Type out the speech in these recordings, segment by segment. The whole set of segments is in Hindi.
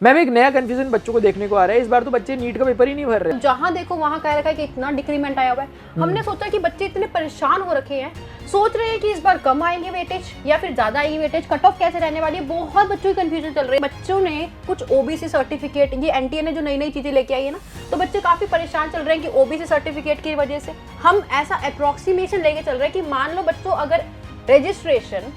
मैम एक नया कंफ्यूजन बच्चों को देखने को आ रहा है। इस बार तो बच्चे नीट का पेपर ही नहीं भर रहे। जहाँ देखो वहाँ कह रखा है कि इतना डिक्रीमेंट आया हुआ है। हमने सोचा कि बच्चे इतने परेशान हो रखे हैं, सोच रहे हैं कि इस बार कम आएंगे वेटेज या फिर ज्यादा आएगी वेटेज, कट ऑफ कैसे रहने वाली है। बहुत बच्चों की कंफ्यूजन चल रही है। बच्चों ने कुछ ओबीसी सर्टिफिकेट, ये एनटीए ने जो नई नई चीजें लेके आई है ना, तो बच्चे काफी परेशान चल रहे हैं कि ओबीसी सर्टिफिकेट की वजह से हम ऐसा अप्रोक्सीमेशन लेके चल रहे हैं कि मान लो बच्चों अगर रजिस्ट्रेशन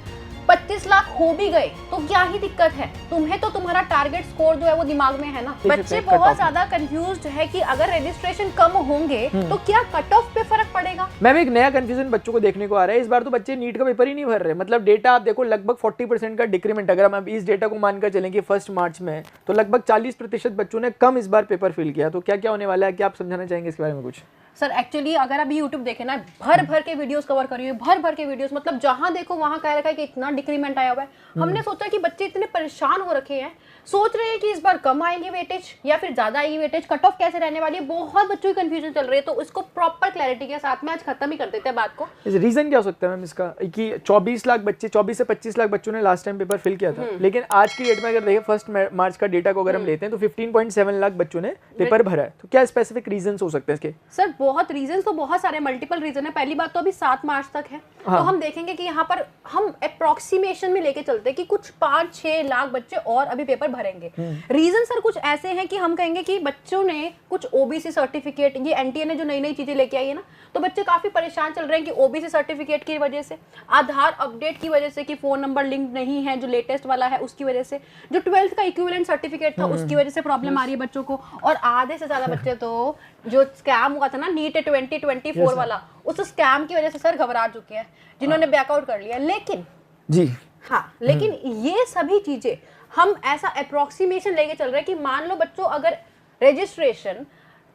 25 लाख हो भी गए तो क्या ही दिक्कत है, तुम्हें तो तुम्हारा टारगेट स्कोर जो है वो दिमाग में है ना। बच्चे बहुत ज्यादा कंफ्यूज्ड है कि अगर रजिस्ट्रेशन कम होंगे तो क्या कट ऑफ पे फर्क पड़ेगा। मैम एक नया कंफ्यूजन बच्चों को देखने को आ रहा है। इस बार तो बच्चे नीट का पेपर ही नहीं भर रहे। मतलब डेटा आप देखो, लगभग 40% का डिक्रीमेंट, अगर हम इस डेटा को मानकर चलें कि 1 मार्च में, तो लगभग 40% बच्चों ने कम इस बार पेपर फिल किया। तो क्या क्या होने वाला है, क्या आप समझाना चाहेंगे इसके बारे में कुछ? सर एक्चुअली अगर आप यूट्यूब देखें ना, भर भर के वीडियोस कवर करी हुई, भर भर के वीडियोस, मतलब जहां देखो वहां कह रखा है कि इतना डिक्रीमेंट आया हुआ है। हमने सोचा कि बच्चे इतने परेशान हो रखे हैं, सोच रहे हैं कि इस बार कम आएंगे वेटेज या फिर ज्यादा आएगी वेटेज, कट ऑफ कैसे रहने वाली है। बहुत बच्चों की कंफ्यूजन चल रही है, तो इसको प्रॉपर क्लैरिटी के साथ में आज खत्म ही कर देते हैं बात को। रीजन क्या हो सकता है मैम इसका कि 24 लाख बच्चे, 24 से 25 लाख बच्चों ने लास्ट टाइम पेपर फिल किया था, लेकिन आज की डेट में अगर देखें 1 मार्च का डेटा को अगर हम लेते हैं तो 15.7 लाख बच्चों ने पेपर भरा है। तो क्या स्पेसिफिक रीजन हो सकते हैं इसके? सर बहुत रीजन, तो बहुत सारे मल्टीपल रीजन है। पहली बात तो अभी 7 मार्च तक है। हाँ। तो हम देखेंगे कि यहाँ पर हम अप्रोक्सीमेशन में लेके चलते हैं कि कुछ 5-6 लाख बच्चे और अभी पेपर भरेंगे। रीजन सर कुछ ऐसे हैं कि हम कहेंगे कि बच्चों ने कुछ ओबीसी सर्टिफिकेट, ये एनटीए ने जो नई नई चीजें लेके आई है ना, तो बच्चे काफी परेशान चल रहे हैं कि ओबीसी सर्टिफिकेट की वजह से, आधार अपडेट की वजह से कि फोन नंबर लिंक नहीं है जो लेटेस्ट वाला है, उसकी वजह से, जो 12th का इक्विवेलेंट सर्टिफिकेट था उसकी वजह से प्रॉब्लम आ रही है बच्चों को। और आधे से ज्यादा बच्चे तो जो स्कैम हुआ था ना नीट 2024 वाला, उस स्कैम की वजह से सर घबरा चुके हैं, जिन्होंने बैकआउट कर लिया। लेकिन जी हाँ, लेकिन ये सभी चीजें हम ऐसा अप्रोक्सीमेशन लेके चल रहे हैं कि मान लो बच्चों अगर रजिस्ट्रेशन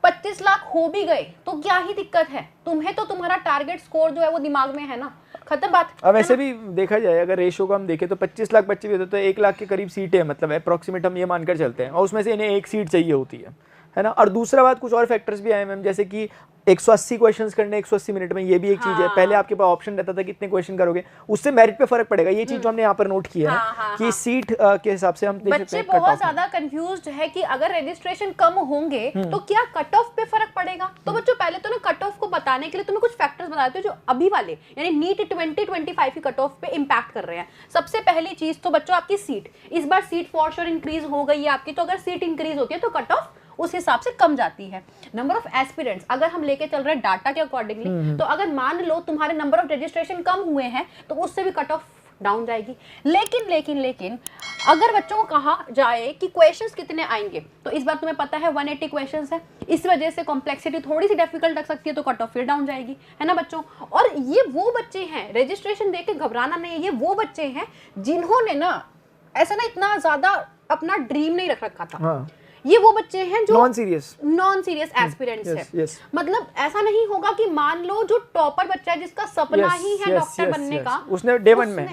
25 लाख हो भी गए तो क्या ही दिक्कत है, तुम्हें तो तुम्हारा टारगेट स्कोर जो है वो दिमाग में है ना, खत्म बात। अब ऐसे भी देखा जाए, अगर रेशियो को हम देखें तो 25 लाख बच्चे भी होते तो 1 लाख के करीब सीटें, मतलब अप्रोक्सीमेट हम ये मानकर चलते हैं, और उसमें से इन्हें 1 सीट चाहिए होती है ना। और दूसरा बात, कुछ और फैक्टर्स भी आए मैम, जैसे कि 180 क्वेश्चंस करने 180 मिनट में, ये भी एक चीज है। पहले आपके पास ऑप्शन रहता था कितने क्वेश्चन करोगे, उससे मेरिट पे फर्क पड़ेगा। ये चीज जो हमने यहाँ पर नोट किया है कि सीट के हिसाब से हम बच्चे बहुत ज्यादा कंफ्यूज्ड है कि अगर रजिस्ट्रेशन कम होंगे तो क्या कट ऑफ पे फर्क पड़ेगा। तो बच्चों पहले तो ना कट ऑफ को बताने के लिए तुम्हें कुछ फैक्टर्स बताते हो जो अभी वाले यानी नीट 2025 की कट ऑफ पे इम्पैक्ट कर रहे हैं। सबसे पहली चीज तो बच्चों आपकी सीट, इस बार सीट फॉर श्योर इंक्रीज हो गई है आपकी, तो अगर सीट इंक्रीज होती है तो कट ऑफ उस हिसाब से कम जाती है। नंबर ऑफ एस्पिरेंट्स अगर हम लेके चल रहे हैं डाटा के अकॉर्डिंगली, तो अगर मान लो तुम्हारे नंबर ऑफ रजिस्ट्रेशन कम हुए हैं तो उससे भी कट ऑफ डाउन जाएगी। लेकिन अगर बच्चों को कहा जाए कि क्वेश्चंस कितने आएंगे, तो इस बार तुम्हें पता है 180 क्वेश्चंस है, इस वजह से कॉम्प्लेक्सिटी थोड़ी सी डिफिकल्ट लग सकती है, तो कट ऑफ फिर डाउन जाएगी, है ना बच्चों। और ये वो बच्चे हैं, रजिस्ट्रेशन देख के घबराना नहीं है, ये वो बच्चे हैं जिन्होंने ना ऐसा ना इतना ज्यादा अपना ड्रीम नहीं रख रखा था। हाँ। ये वो बच्चे हैं जो नॉन सीरियस एस्पिरेंट्स है। मतलब ऐसा नहीं होगा कि मान लो जो टॉपर बच्चा है जिसका सपना ही है डॉक्टर बनने का, उसने डे वन में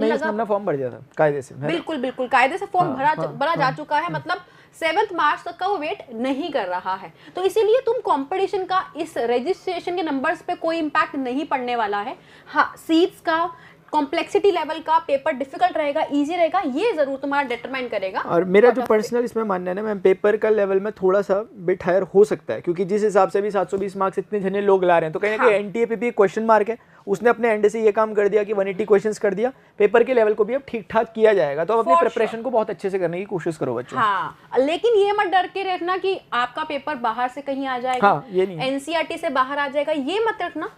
इसने अपना फॉर्म भर दिया था कायदे से। बिल्कुल कायदे से फॉर्म भरा जा चुका है, मतलब 7 मार्च तक का वो वेट नहीं कर रहा है। तो इसीलिए तुम कंपटीशन का इस रजिस्ट्रेशन के नंबर्स पे कोई इम्पैक्ट नहीं पड़ने वाला है। हाँ, सीट्स का, कॉम्प्लेक्सिटी लेवल का, पेपर डिफिकल्ट रहेगा, इजी रहेगा, ये जरूर तुम्हारा डिटरमाइन करेगा। और मेरा जो पर्सनल इसमें मानना है ना मैम, पेपर का लेवल में थोड़ा सा बिट हायर हो सकता है, क्योंकि जिस हिसाब से भी 720 मार्क्स इतने जने लोग ला रहे हैं, तो कहीं ना कहीं एनटीए पे भी क्वेश्चन मार्क है। उसने अपने एंड से ये काम कर दिया कि 180 क्वेश्चंस कर दिया, पेपर के लेवल को भी अब ठीक ठाक किया जाएगा। तो अब अपनी प्रिपरेशन को बहुत अच्छे से करने की कोशिश करो बच्चों। हाँ, लेकिन ये मत डर के रखना कि आपका पेपर बाहर से कहीं आ जाएगा। हाँ, ये नहीं, एनसीईआरटी से बाहर आ जाएगा, ये मत रखना।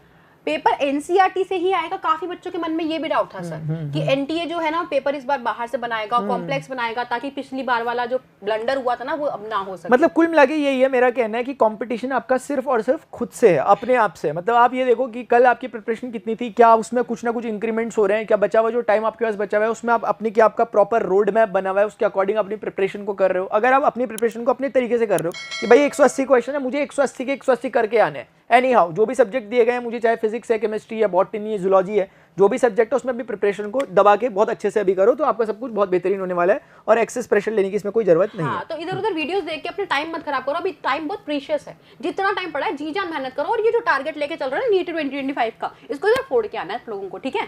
पेपर एनसीईआरटी से ही आएगा। काफी बच्चों के मन में ये भी डाउट था सर कि एनटीए जो है ना पेपर इस बार बाहर से बनाएगा, कॉम्प्लेक्स बनाएगा, ताकि पिछली बार वाला जो ब्लंडर हुआ था ना वो अब ना हो सके। मतलब कुल मिला के यही है मेरा कहना है कि कंपटीशन आपका सिर्फ और सिर्फ खुद से है, अपने आप से। मतलब आप ये देखो कि कल आपकी प्रिपरेशन कितनी थी, क्या उसमें कुछ ना कुछ इंक्रीमेंट्स हो रहे हैं, क्या बचा हुआ जो टाइम आपके पास बचा हुआ है उसमें आप अपनी, क्या आपका प्रॉपर रोड मैप बना हुआ है, उसके अकॉर्डिंग अपनी प्रिपरेशन को कर रहे हो। अगर आप अपनी प्रिपरेशन को अपने तरीके से कर रहे हो कि भाई 180 क्वेश्चन है, मुझे 180 के 180 करके आने हैं, एनी हाउ जो भी सब्जेक्ट दिए गए हैं मुझे, चाहे फिजिक्स है, केमिस्ट्री है, बॉटनी है, जूलॉजी है, जो भी सब्जेक्ट है उसमें अपनी प्रिपरेशन को दबा के बहुत अच्छे से अभी करो, तो आपका सब कुछ बहुत बेहतरीन होने वाला है और एक्सेस प्रेशर लेने की इसमें कोई जरूरत नहीं है। तो इधर उधर वीडियोस देख के अपने टाइम मत खराब करो, अभी टाइम बहुत प्रीशियस है, जितना टाइम पड़ा है जी जान मेहनत करो, और ये जो टारगेट लेके चल रहा है नीट 2025 का, इसको जरा फोड़ के आना है लोगों को, ठीक है।